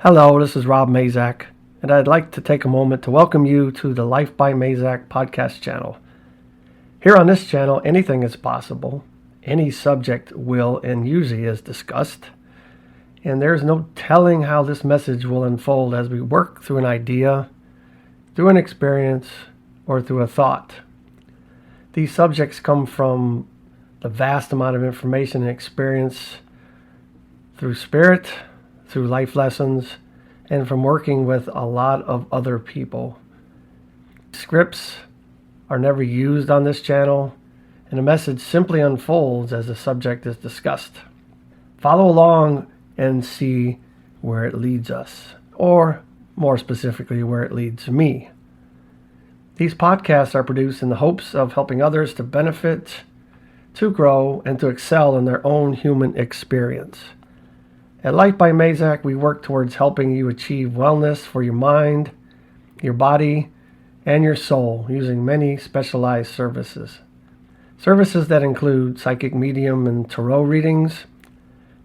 Hello, this is Rob Mazak, and I'd like to take a moment to welcome you to the Life by Mazak podcast channel. Here on this channel, anything is possible. Any subject will and usually is discussed, and there's no telling how this message will unfold as we work through an idea, through an experience, or through a thought. These subjects come from the vast amount of information and experience through spirit, through life lessons, and from working with a lot of other people. Scripts are never used on this channel, and the message simply unfolds as the subject is discussed. Follow along and see where it leads us, or more specifically, where it leads me. These podcasts are produced in the hopes of helping others to benefit, to grow, and to excel in their own human experience. At Life by Mazak, we work towards helping you achieve wellness for your mind, your body, and your soul using many specialized services. Services that include psychic medium and tarot readings,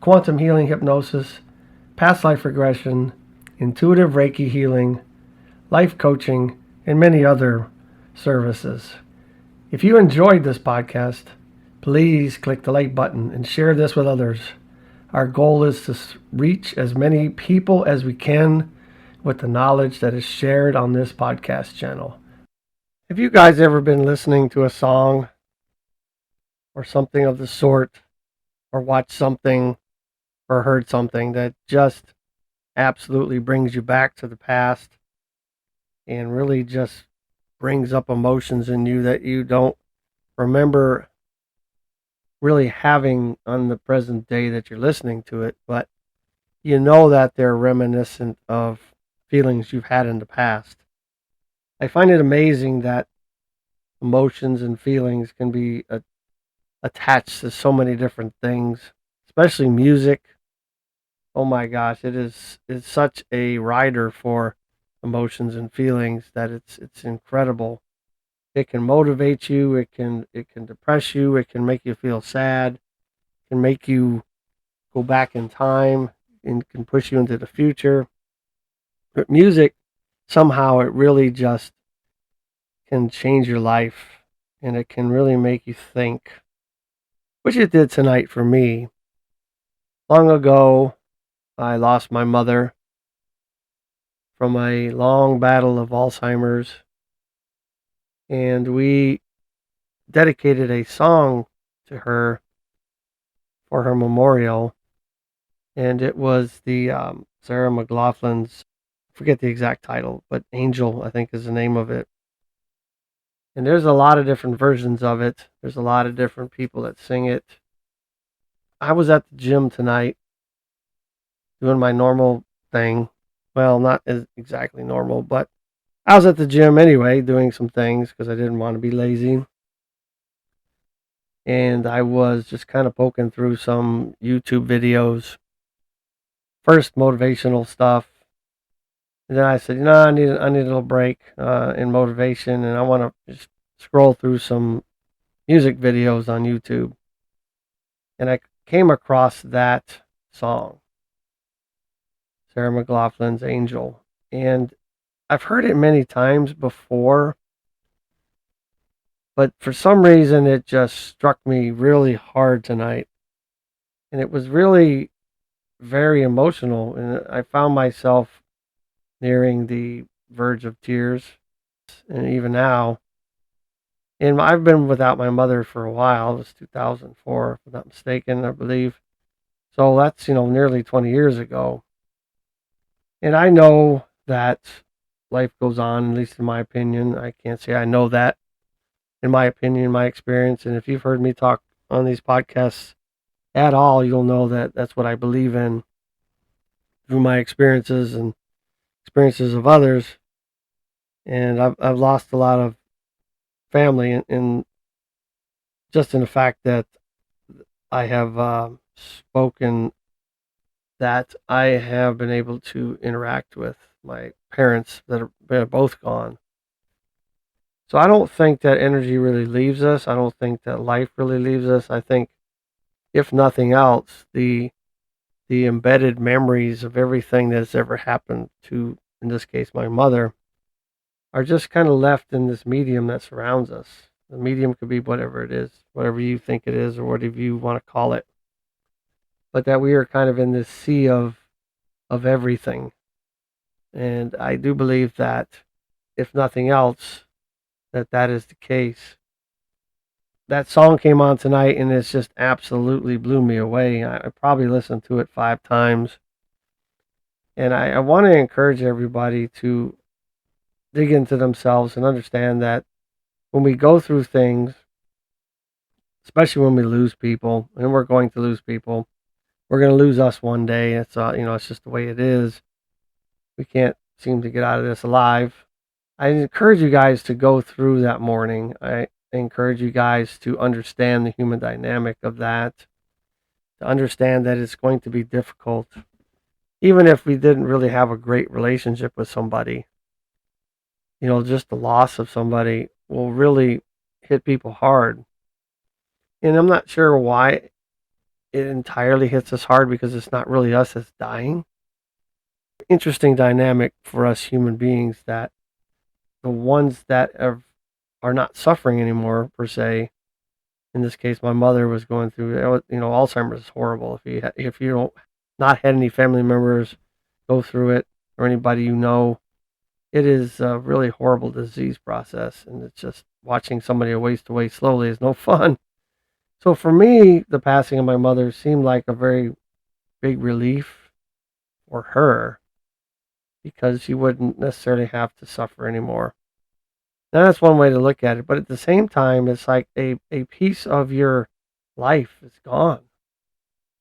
quantum healing hypnosis, past life regression, intuitive Reiki healing, life coaching, and many other services. If you enjoyed this podcast, please click the like button and share this with others. Our goal is to reach as many people as we can with the knowledge that is shared on this podcast channel. Have you guys ever been listening to a song or something of the sort, or watched something or heard something that just absolutely brings you back to the past and really just brings up emotions in you that you don't remember really having on the present day that you're listening to it, but you know that they're reminiscent of feelings you've had in the past? I find it amazing that emotions and feelings can be attached to so many different things, especially music. Oh my gosh, it's such a rider for emotions and feelings that it's incredible. It can motivate you, it can depress you, it can make you feel sad, it can make you go back in time, and can push you into the future. But music, somehow it really just can change your life, and it can really make you think, which it did tonight for me. Long ago, I lost my mother from a long battle of Alzheimer's, and we dedicated a song to her for her memorial, and it was the Sarah McLaughlin's, I forget the exact title, but Angel, I think, is the name of it. And there's a lot of different versions of it. There's a lot of different people that sing it. I was at the gym tonight doing my normal thing. Well, not as exactly normal, but I was at the gym anyway doing some things because I didn't want to be lazy. And I was just kind of poking through some YouTube videos. First, motivational stuff. And then I said, I need a little break in motivation, and I want to just scroll through some music videos on YouTube. And I came across that song, Sarah McLaughlin's Angel. And I've heard it many times before, but for some reason it just struck me really hard tonight. And it was really very emotional. And I found myself nearing the verge of tears. And even now, and I've been without my mother for a while. It was 2004, if I'm not mistaken, I believe. So that's, nearly 20 years ago. And I know that life goes on, at least in my opinion. I can't say I know that, in my opinion, my experience. And if you've heard me talk on these podcasts at all, you'll know that that's what I believe in through my experiences and experiences of others. And I've lost a lot of family in just in the fact that I have spoken, that I have been able to interact with my parents that are both gone. So I don't think that energy really leaves us. I don't think that life really leaves us. I think, if nothing else, the the embedded memories of everything that's ever happened to, in this case, my mother, are just kind of left in this medium that surrounds us. The medium could be whatever it is, whatever you think it is, or whatever you want to call it. But that we are kind of in this sea of everything. And I do believe that, if nothing else, that is the case. That song came on tonight, and it's just absolutely blew me away. I probably listened to it 5 times. And I want to encourage everybody to dig into themselves and understand that when we go through things, especially when we lose people, and we're going to lose people, we're going to lose us one day. It's just the way it is. We can't seem to get out of this alive. I encourage you guys to go through that mourning. I encourage you guys to understand the human dynamic of that, to understand that it's going to be difficult. Even if we didn't really have a great relationship with somebody, just the loss of somebody will really hit people hard. And I'm not sure why it entirely hits us hard, because it's not really us that's dying. Interesting dynamic for us human beings, that the ones that are not suffering anymore, per se. In this case, my mother was going through, Alzheimer's is horrible. If you don't not had any family members go through it, or anybody it is a really horrible disease process, and it's just watching somebody waste away slowly is no fun. So for me, the passing of my mother seemed like a very big relief for her, because she wouldn't necessarily have to suffer anymore. Now, that's one way to look at it, but at the same time, it's like a piece of your life is gone.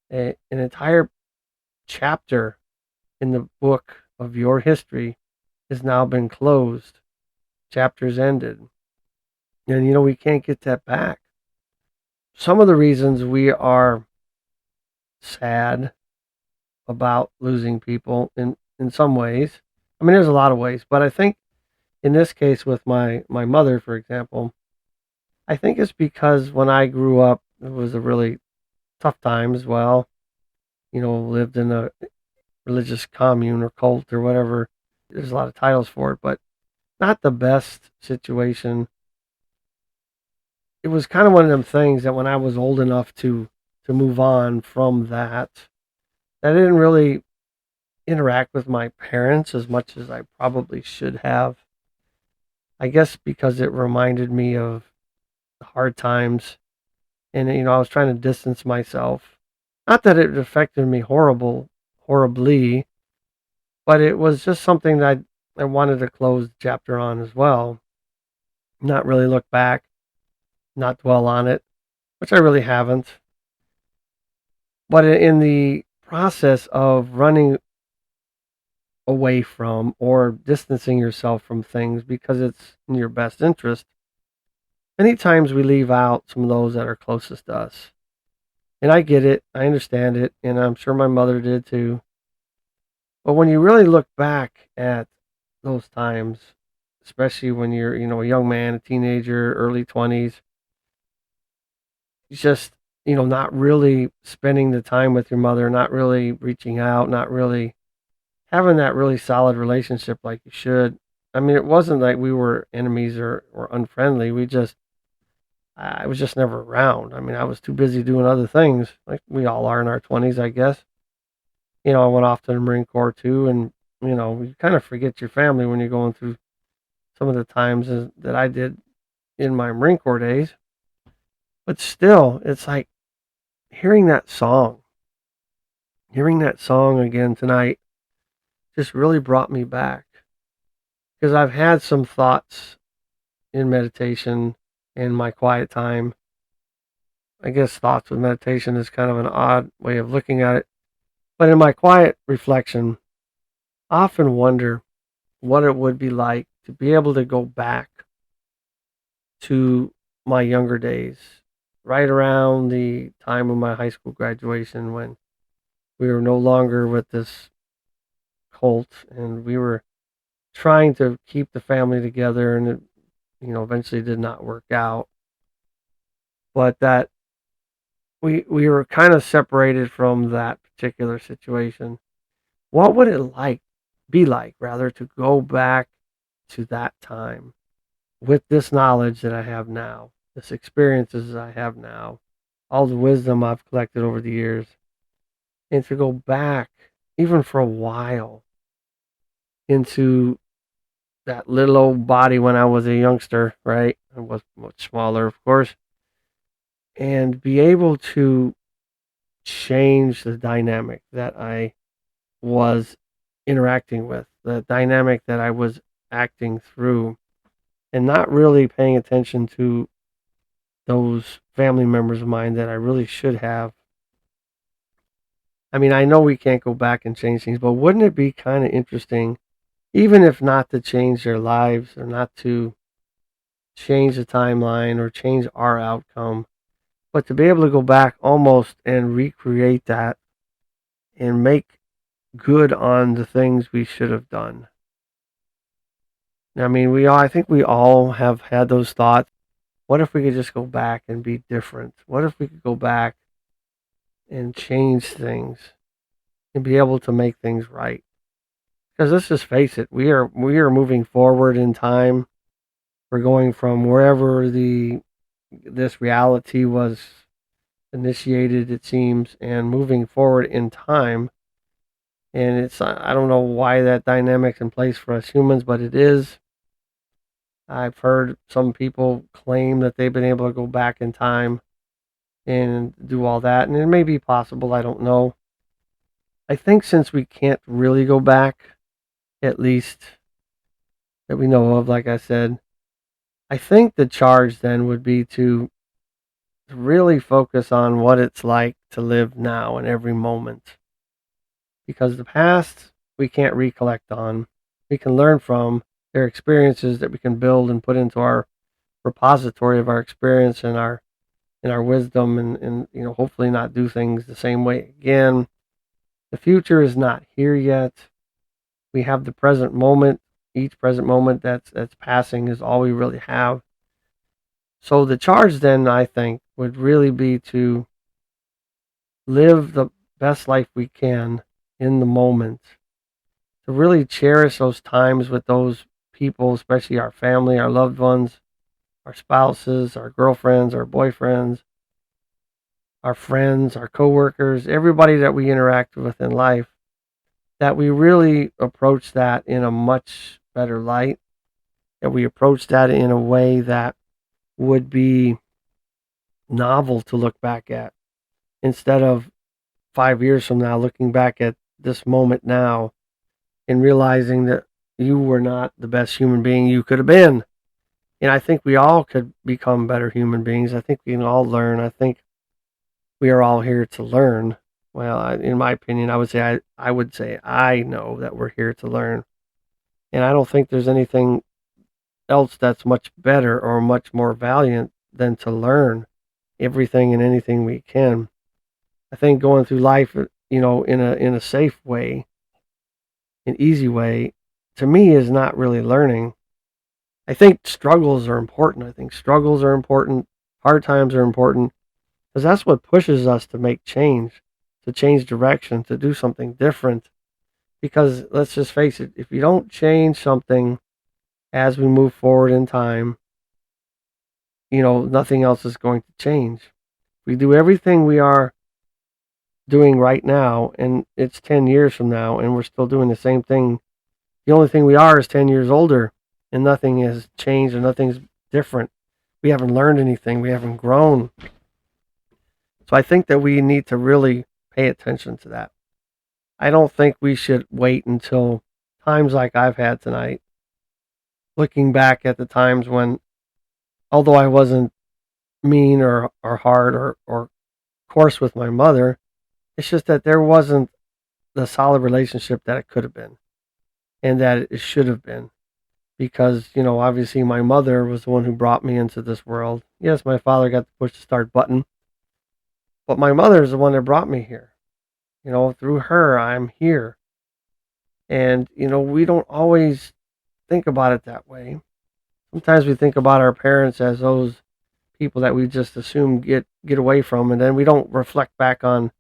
An entire chapter in the book of your history has now been closed. Chapters ended. And we can't get that back. Some of the reasons we are sad about losing people, in some ways, I mean, there's a lot of ways, but I think in this case with my mother, for example, I think it's because when I grew up, it was a really tough time as well. Lived in a religious commune or cult or whatever. There's a lot of titles for it, but not the best situation. It was kind of one of them things that when I was old enough to move on from that, I didn't really interact with my parents as much as I probably should have. I guess because it reminded me of the hard times, and I was trying to distance myself. Not that it affected me horribly, but it was just something that I wanted to close the chapter on as well. Not really look back, not dwell on it, which I really haven't. But in the process of running away from or distancing yourself from things because it's in your best interest, many times we leave out some of those that are closest to us. And I get it, I understand it, and I'm sure my mother did too. But when you really look back at those times, especially when you're, a young man, a teenager, early 20s, just, not really spending the time with your mother, not really reaching out, not really having that really solid relationship like you should. I mean, it wasn't like we were enemies or unfriendly. I was just never around. I mean, I was too busy doing other things, like we all are in our 20s, I guess. I went off to the Marine Corps too, and, you kind of forget your family when you're going through some of the times that I did in my Marine Corps days. But still, it's like hearing that song, again tonight just really brought me back, because I've had some thoughts in meditation in my quiet time. I guess thoughts with meditation is kind of an odd way of looking at it. But in my quiet reflection, I often wonder what it would be like to be able to go back to my younger days, right around the time of my high school graduation, when we were no longer with this cult, and we were trying to keep the family together, and it, eventually did not work out. But that we were kind of separated from that particular situation, what would it be like rather, to go back to that time with this knowledge that I have now, this experiences I have now, all the wisdom I've collected over the years, and to go back, even for a while, into that little old body when I was a youngster, right? I was much smaller, of course, and be able to change the dynamic that I was interacting with, the dynamic that I was acting through, and not really paying attention to those family members of mine that I really should have. I mean, I know we can't go back and change things, but wouldn't it be kind of interesting, even if not to change their lives or not to change the timeline or change our outcome, but to be able to go back almost and recreate that and make good on the things we should have done? I mean, I think we all have had those thoughts. What if we could just go back and be different? What if we could go back and change things and be able to make things right? Because let's just face it, we are moving forward in time. We're going from wherever the this reality was initiated, it seems, and moving forward in time. And I don't know why that dynamic's in place for us humans, but it is. I've heard some people claim that they've been able to go back in time and do all that, and it may be possible, I don't know. I think since we can't really go back, at least that we know of, like I said, I think the charge then would be to really focus on what it's like to live now in every moment. Because the past we can't recollect on. We can learn from their experiences that we can build and put into our repository of our experience and our wisdom, and hopefully not do things the same way again. The future is not here yet. We have the present moment. Each present moment that's passing is all we really have. So the charge then, I think, would really be to live the best life we can in the moment, to really cherish those times with those people, especially our family, our loved ones, our spouses, our girlfriends, our boyfriends, our friends, our coworkers, everybody that we interact with in life, that we really approach that in a much better light, that we approach that in a way that would be novel to look back at, instead of 5 years from now looking back at this moment now and realizing that you were not the best human being you could have been. And I think we all could become better human beings. I think we can all learn. I think we are all here to learn. Well, in my opinion, I would say I know that we're here to learn, and I don't think there's anything else that's much better or much more valiant than to learn everything and anything we can. I think going through life, in a safe way, an easy way, to me is not really learning. I think struggles are important. I think struggles are important. Hard times are important because that's what pushes us to make change, to change direction, to do something different. Because let's just face it, if you don't change something as we move forward in time, nothing else is going to change. We do everything we are doing right now, and it's 10 years from now, and we're still doing the same thing. The only thing we are is 10 years older, and nothing has changed and nothing's different. We haven't learned anything. We haven't grown. So I think that we need to really pay attention to that. I don't think we should wait until times like I've had tonight, looking back at the times when, although I wasn't mean or hard or coarse with my mother, it's just that there wasn't the solid relationship that it could have been and that it should have been. Because, obviously my mother was the one who brought me into this world. Yes, my father got to push the start button, but my mother is the one that brought me here. Through her, I'm here. And, we don't always think about it that way. Sometimes we think about our parents as those people that we just assume get away from, and then we don't reflect back on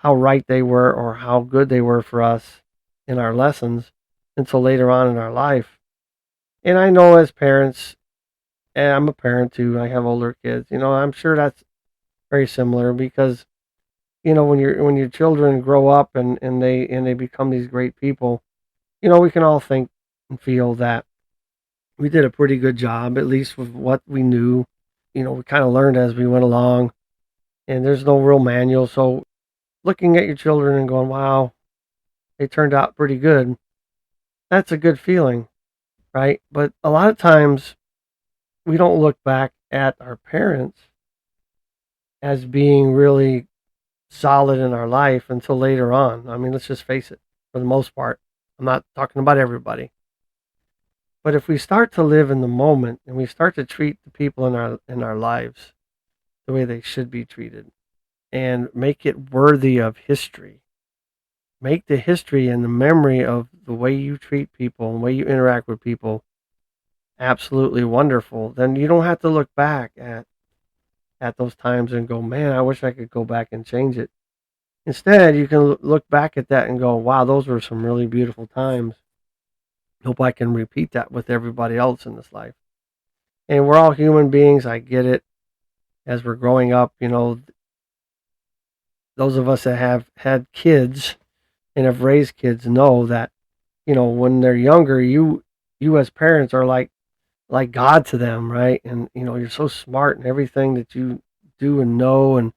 how right they were or how good they were for us in our lessons until later on in our life. And I know as parents, and I'm a parent too, I have older kids, I'm sure that's very similar because, when your children grow up and they become these great people, we can all think and feel that we did a pretty good job, at least with what we knew. We kind of learned as we went along, and there's no real manual. So looking at your children and going, wow, they turned out pretty good, that's a good feeling, right? But a lot of times we don't look back at our parents as being really solid in our life until later on. I mean, let's just face it, for the most part. I'm not talking about everybody. But if we start to live in the moment and we start to treat the people in our lives the way they should be treated and make it worthy of history, make the history and the memory of the way you treat people and the way you interact with people absolutely wonderful, then you don't have to look back at those times and go, man, I wish I could go back and change it. Instead, you can look back at that and go, wow, those were some really beautiful times. Hope I can repeat that with everybody else in this life. And we're all human beings. I get it. As we're growing up, those of us that have had kids and have raised kids know that, when they're younger, you as parents are like God to them, right? And you're so smart in everything that you do and know, and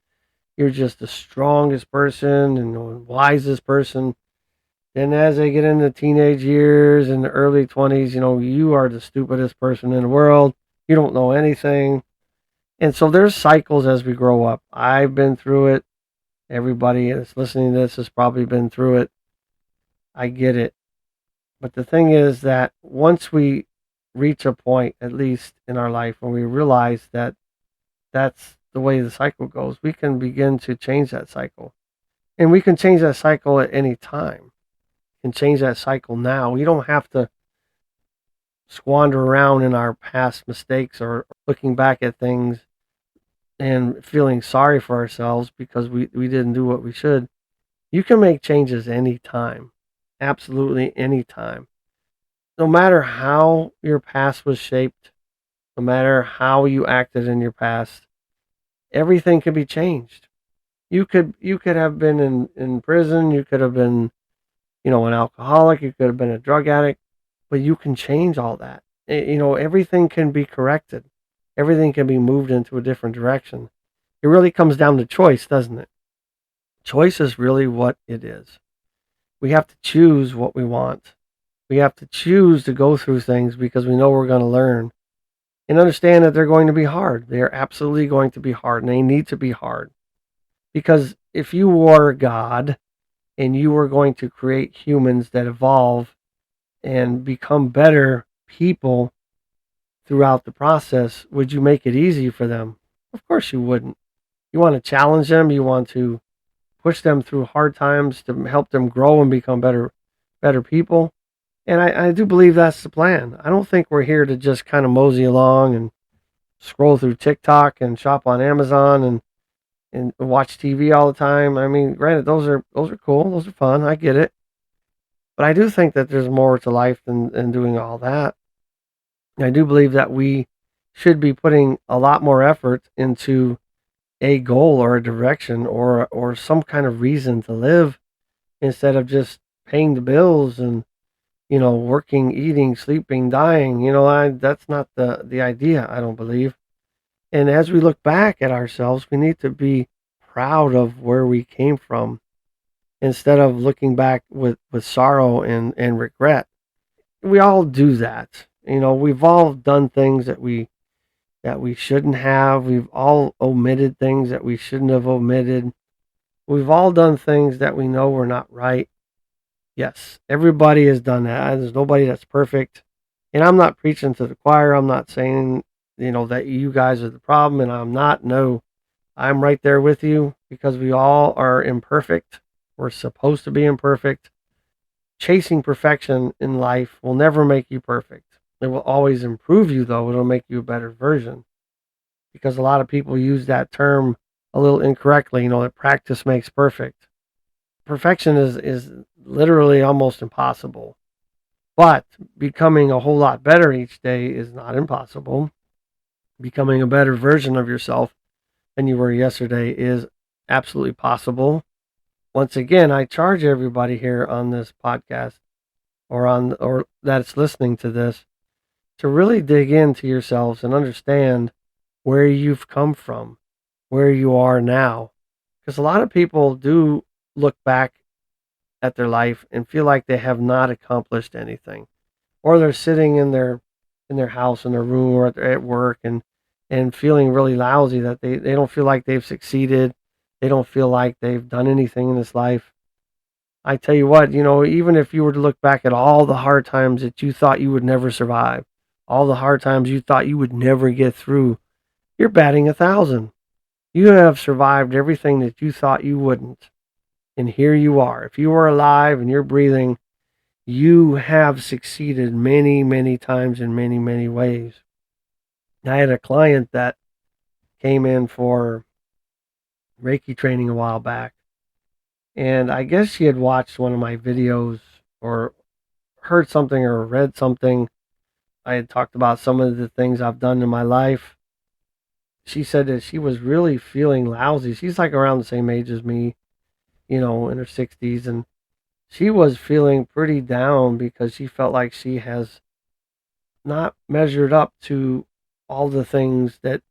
you're just the strongest person and the wisest person. Then as they get into teenage years and the early 20s, you are the stupidest person in the world. You don't know anything. And so there's cycles as we grow up. I've been through it. Everybody that's listening to this has probably been through it. I get it. But the thing is that once we reach a point, at least in our life, when we realize that that's the way the cycle goes, we can begin to change that cycle. And we can change that cycle at any time. We can change that cycle now. We don't have to squander around in our past mistakes or looking back at things and feeling sorry for ourselves because we didn't do what we should. You can make changes anytime. Absolutely anytime. No matter how your past was shaped, no matter how you acted in your past, everything can be changed. You could have been in prison, you could have been, an alcoholic, you could have been a drug addict, but you can change all that. Everything can be corrected. Everything can be moved into a different direction. It really comes down to choice, doesn't it? Choice is really what it is. We have to choose what we want. We have to choose to go through things because we know we're going to learn and understand that they're going to be hard. They are absolutely going to be hard, and they need to be hard. Because if you were God and you were going to create humans that evolve and become better people throughout the process, would you make it easy for them? Of course you wouldn't. You want to challenge them, you want to push them through hard times to help them grow and become better people. And I do believe that's the plan. I don't think we're here to just kind of mosey along and scroll through TikTok and shop on Amazon and watch TV all the time. I mean, granted, those are cool, those are fun. I get it, but I do think that there's more to life than doing all that. I do believe that we should be putting a lot more effort into a goal or a direction or some kind of reason to live instead of just paying the bills and working, eating, sleeping, dying. That's not the idea, I don't believe. And as we look back at ourselves, we need to be proud of where we came from instead of looking back with sorrow and regret. We all do that. We've all done things that we shouldn't have. We've all omitted things that we shouldn't have omitted. We've all done things that we know were not right. Yes, everybody has done that. There's nobody that's perfect. And I'm not preaching to the choir. I'm not saying, that you guys are the problem and I'm not. No, I'm right there with you because we all are imperfect. We're supposed to be imperfect. Chasing perfection in life will never make you perfect. It will always improve you, though. It'll make you a better version because a lot of people use that term a little incorrectly, that practice makes perfect. Perfection is literally almost impossible. But becoming a whole lot better each day is not impossible. Becoming a better version of yourself than you were yesterday is absolutely possible. Once again, I charge everybody here on this podcast or that's listening to this to really dig into yourselves and understand where you've come from, where you are now. Because a lot of people do look back at their life and feel like they have not accomplished anything, or they're sitting in their house, in their room, or at work, and feeling really lousy that they don't feel like they've succeeded. They don't feel like they've done anything in this life. I tell you what, even if you were to look back at all the hard times that you thought you would never survive, all the hard times you thought you would never get through, you're batting 1,000. You have survived everything that you thought you wouldn't. And here you are. If you are alive and you're breathing, you have succeeded many, many times in many, many ways. I had a client that came in for Reiki training a while back, and I guess she had watched one of my videos or heard something or read something. I had talked about some of the things I've done in my life. She said that she was really feeling lousy. She's like around the same age as me, in her 60s, and she was feeling pretty down because she felt like she has not measured up to all the things that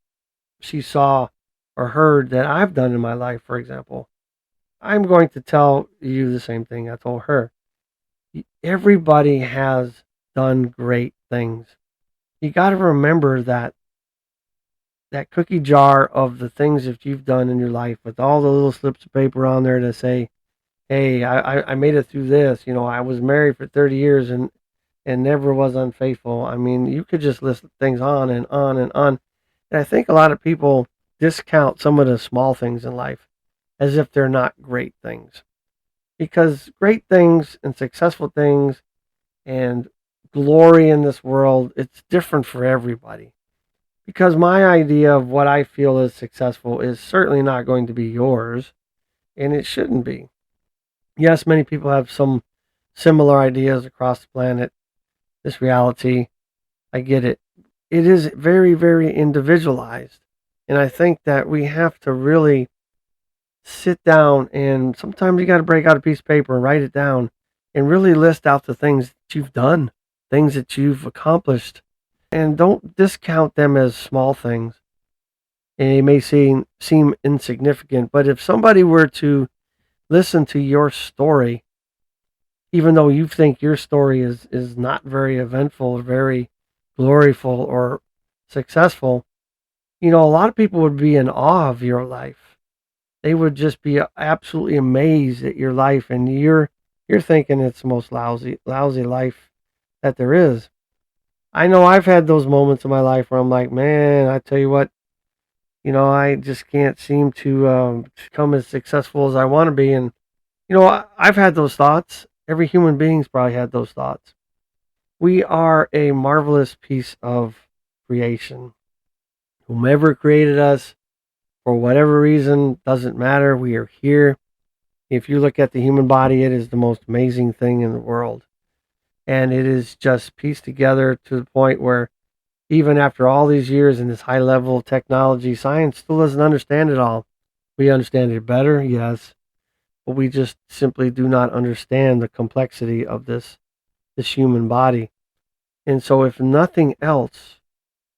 she saw or heard that I've done in my life, for example. I'm going to tell you the same thing I told her. Everybody has done great things. You got to remember that cookie jar of the things that you've done in your life with all the little slips of paper on there to say, hey, I made it through this. I was married for 30 years and never was unfaithful. I mean, you could just list things on and on and on. And I think a lot of people discount some of the small things in life as if they're not great things. Because great things and successful things and glory in this world, it's different for everybody. Because my idea of what I feel is successful is certainly not going to be yours, and it shouldn't be. Yes, many people have some similar ideas across the planet, this reality. I get it. It is very, very individualized. And I think that we have to really sit down, and sometimes you got to break out a piece of paper and write it down and really list out the things that you've done, things that you've accomplished, and don't discount them as small things. And they may seem insignificant, but if somebody were to listen to your story, even though you think your story is not very eventful or very gloriful or successful, a lot of people would be in awe of your life. They would just be absolutely amazed at your life, and you're thinking it's the most lousy life that there is. I know I've had those moments in my life where I'm like, man, I tell you what, I just can't seem to become as successful as I want to be. And I've had those thoughts. Every human being's probably had those thoughts. We are a marvelous piece of creation. Whomever created us, for whatever reason, doesn't matter. We are here. If you look at the human body, it is the most amazing thing in the world. And it is just pieced together to the point where even after all these years in this high level of technology, science still doesn't understand it all. We understand it better, yes, but we just simply do not understand the complexity of this human body. And so if nothing else,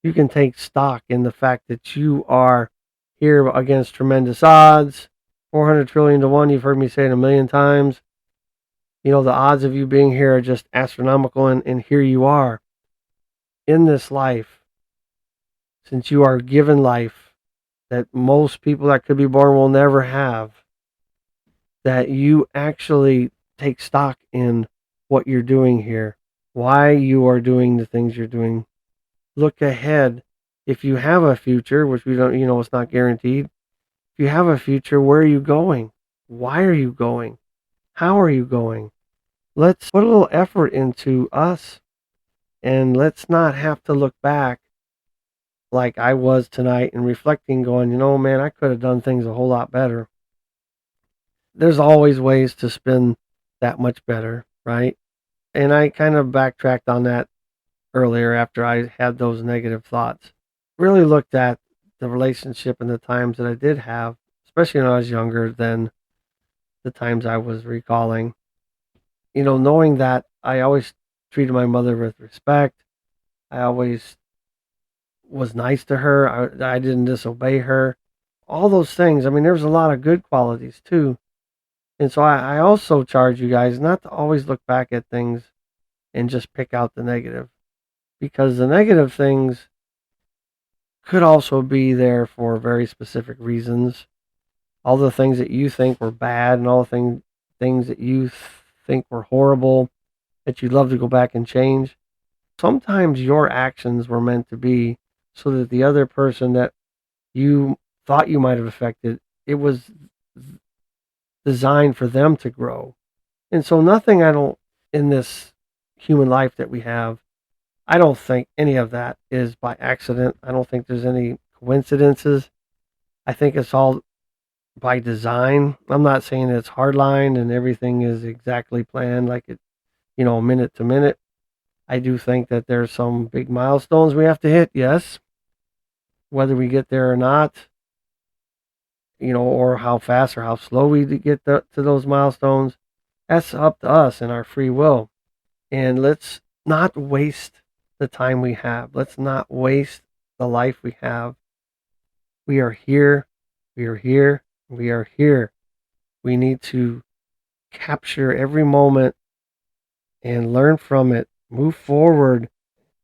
you can take stock in the fact that you are here against tremendous odds, 400 trillion to 1. You've heard me say it a million times. The odds of you being here are just astronomical, and here you are in this life. Since you are given life that most people that could be born will never have, that you actually take stock in what you're doing here, why you are doing the things you're doing. Look ahead. If you have a future, which we don't, it's not guaranteed. If you have a future, where are you going? Why are you going? How are you going? Let's put a little effort into us, and let's not have to look back like I was tonight and reflecting, going, man, I could have done things a whole lot better. there's always ways to spin that much better, right? And I kind of backtracked on that earlier after I had those negative thoughts. Really looked at the relationship and the times that I did have, especially when I was younger than the times I was recalling. Knowing that I always treated my mother with respect. I always was nice to her. I didn't disobey her. All those things. I mean, there's a lot of good qualities too. And so I also charge you guys not to always look back at things and just pick out the negative, because the negative things could also be there for very specific reasons. All the things that you think were bad and all the things that you think were horrible that you'd love to go back and change. Sometimes your actions were meant to be so that the other person that you thought you might have affected, it was designed for them to grow. And so nothing I don't in this human life that we have, I don't think any of that is by accident. I don't think there's any coincidences. I think it's all by design. I'm not saying it's hardline and everything is exactly planned like it, minute to minute. I do think that there's some big milestones we have to hit, yes. Whether we get there or not, or how fast or how slow we get to those milestones, that's up to us and our free will. And let's not waste the time we have. Let's not waste the life we have. We are here. We are here. We are here. We need to capture every moment and learn from it. Move forward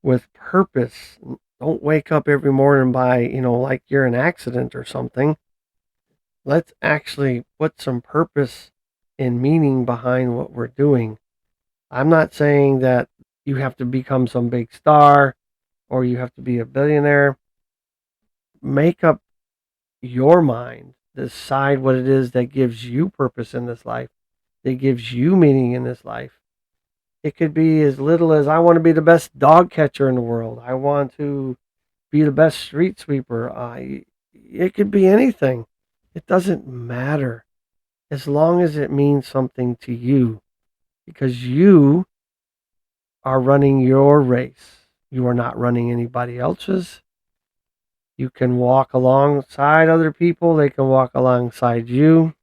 with purpose. Don't wake up every morning by, like you're an accident or something. Let's actually put some purpose and meaning behind what we're doing. I'm not saying that you have to become some big star or you have to be a billionaire. Make up your mind. Decide what it is that gives you purpose in this life, that gives you meaning in this life. It could be as little as I want to be the best dog catcher in the world. I want to be the best street sweeper. It could be anything. It doesn't matter as long as it means something to you, because you are running your race. You are not running anybody else's. You can walk alongside other people, they can walk alongside you,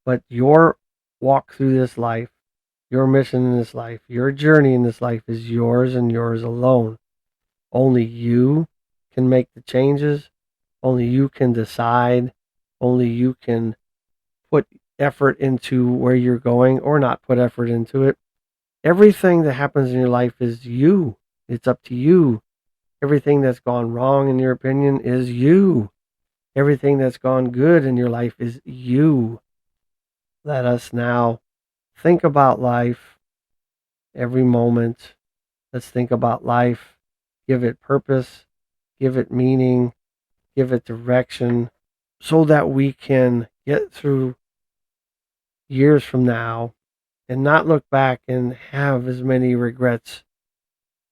but your walk through this life, your mission in this life, your journey in this life is yours and yours alone. Only you can make the changes. Only you can decide. Only you can put effort into where you're going or not put effort into it. Everything that happens in your life is you. It's up to you. Everything that's gone wrong, in your opinion, is you. Everything that's gone good in your life is you. Let us now think about life every moment. Let's think about life. Give it purpose. Give it meaning. Give it direction so that we can get through years from now and not look back and have as many regrets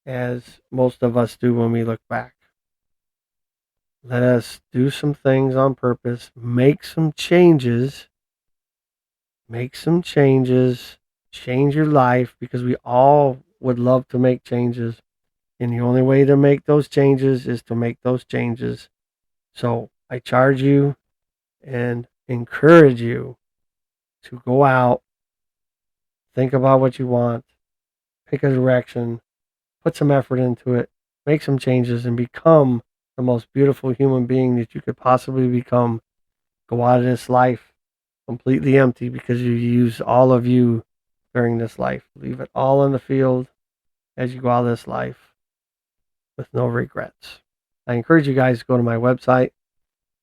as most of us do when we look back. Let us do some things on purpose, make some changes, change your life, because we all would love to make changes. And the only way to make those changes is to make those changes. So I charge you and encourage you to go out, think about what you want, pick a direction, put some effort into it, make some changes, and become the most beautiful human being that you could possibly become. Go out of this life completely empty because you use all of you during this life. Leave it all in the field as you go out of this life with no regrets. I encourage you guys to go to my website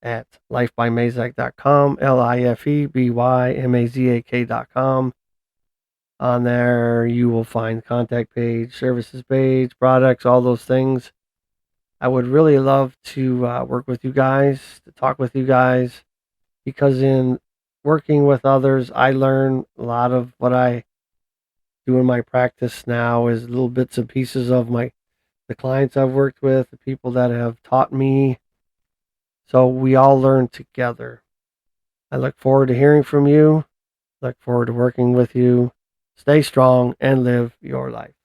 at lifebymazak.com, lifebymazak.com. On there, you will find contact page, services page, products, all those things. I would really love to work with you guys, to talk with you guys, because in working with others, I learn a lot of what I do in my practice now is little bits and pieces of the clients I've worked with, the people that have taught me. So we all learn together. I look forward to hearing from you. Look forward to working with you. Stay strong and live your life.